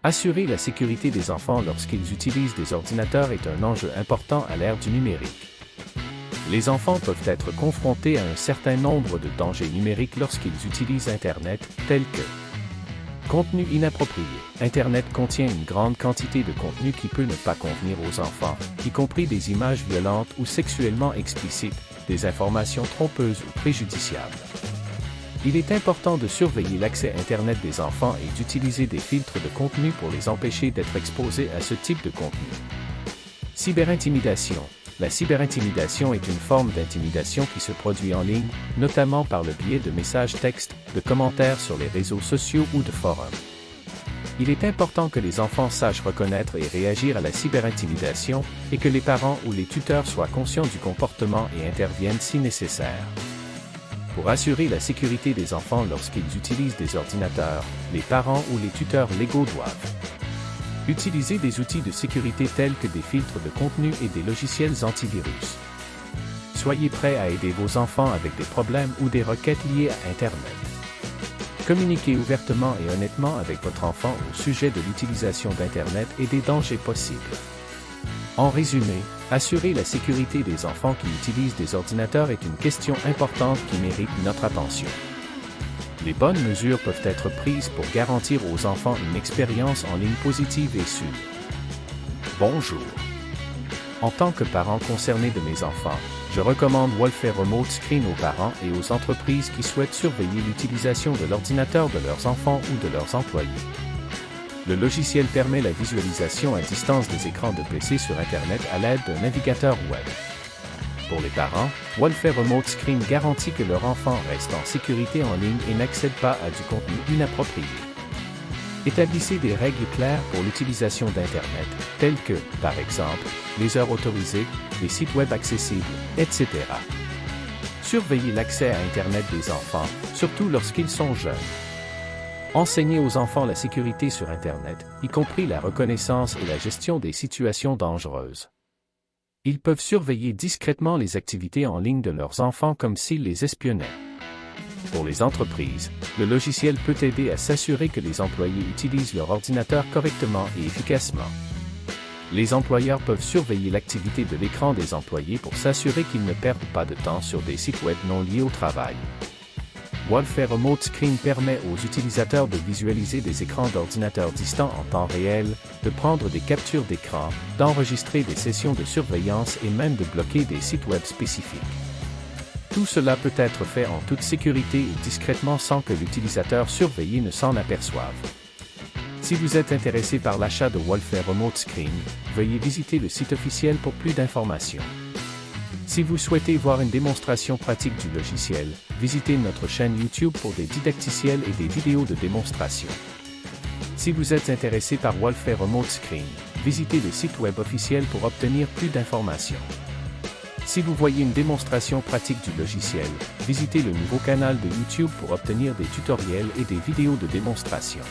Assurer la sécurité des enfants lorsqu'ils utilisent des ordinateurs est un enjeu important à l'ère du numérique. Les enfants peuvent être confrontés à un certain nombre de dangers numériques lorsqu'ils utilisent Internet, tels que contenu inapproprié. Internet contient une grande quantité de contenu qui peut ne pas convenir aux enfants, y compris des images violentes ou sexuellement explicites, des informations trompeuses ou préjudiciables. Il est important de surveiller l'accès Internet des enfants et d'utiliser des filtres de contenu pour les empêcher d'être exposés à ce type de contenu. Cyberintimidation. La cyberintimidation est une forme d'intimidation qui se produit en ligne, notamment par le biais de messages textes, de commentaires sur les réseaux sociaux ou de forums. Il est important que les enfants sachent reconnaître et réagir à la cyberintimidation et que les parents ou les tuteurs soient conscients du comportement et interviennent si nécessaire. Pour assurer la sécurité des enfants lorsqu'ils utilisent des ordinateurs, les parents ou les tuteurs légaux doivent utiliser des outils de sécurité tels que des filtres de contenu et des logiciels antivirus. Soyez prêts à aider vos enfants avec des problèmes ou des requêtes liées à Internet. Communiquez ouvertement et honnêtement avec votre enfant au sujet de l'utilisation d'Internet et des dangers possibles. En résumé, assurer la sécurité des enfants qui utilisent des ordinateurs est une question importante qui mérite notre attention. Les bonnes mesures peuvent être prises pour garantir aux enfants une expérience en ligne positive et sûre. Bonjour. En tant que parent concerné de mes enfants, je recommande Wolffair Remote Screen aux parents et aux entreprises qui souhaitent surveiller l'utilisation de l'ordinateur de leurs enfants ou de leurs employés. Le logiciel permet la visualisation à distance des écrans de PC sur Internet à l'aide d'un navigateur web. Pour les parents, Wolffair Remote Screen garantit que leur enfant reste en sécurité en ligne et n'accède pas à du contenu inapproprié. Établissez des règles claires pour l'utilisation d'Internet, telles que, par exemple, les heures autorisées, les sites web accessibles, etc. Surveillez l'accès à Internet des enfants, surtout lorsqu'ils sont jeunes. Enseignez aux enfants la sécurité sur Internet, y compris la reconnaissance et la gestion des situations dangereuses. Ils peuvent surveiller discrètement les activités en ligne de leurs enfants comme s'ils les espionnaient. Pour les entreprises, le logiciel peut aider à s'assurer que les employés utilisent leur ordinateur correctement et efficacement. Les employeurs peuvent surveiller l'activité de l'écran des employés pour s'assurer qu'ils ne perdent pas de temps sur des sites web non liés au travail. Wolffair Remote Screen permet aux utilisateurs de visualiser des écrans d'ordinateurs distants en temps réel, de prendre des captures d'écran, d'enregistrer des sessions de surveillance et même de bloquer des sites web spécifiques. Tout cela peut être fait en toute sécurité et discrètement sans que l'utilisateur surveillé ne s'en aperçoive. Si vous êtes intéressé par l'achat de Wolffair Remote Screen, veuillez visiter le site officiel pour plus d'informations. Si vous souhaitez voir une démonstration pratique du logiciel, visitez notre chaîne YouTube pour des didacticiels et des vidéos de démonstration. Si vous êtes intéressé par Wolffair Remote Screen, visitez le site web officiel pour obtenir plus d'informations. Si vous voyez une démonstration pratique du logiciel, visitez le nouveau canal de YouTube pour obtenir des tutoriels et des vidéos de démonstration.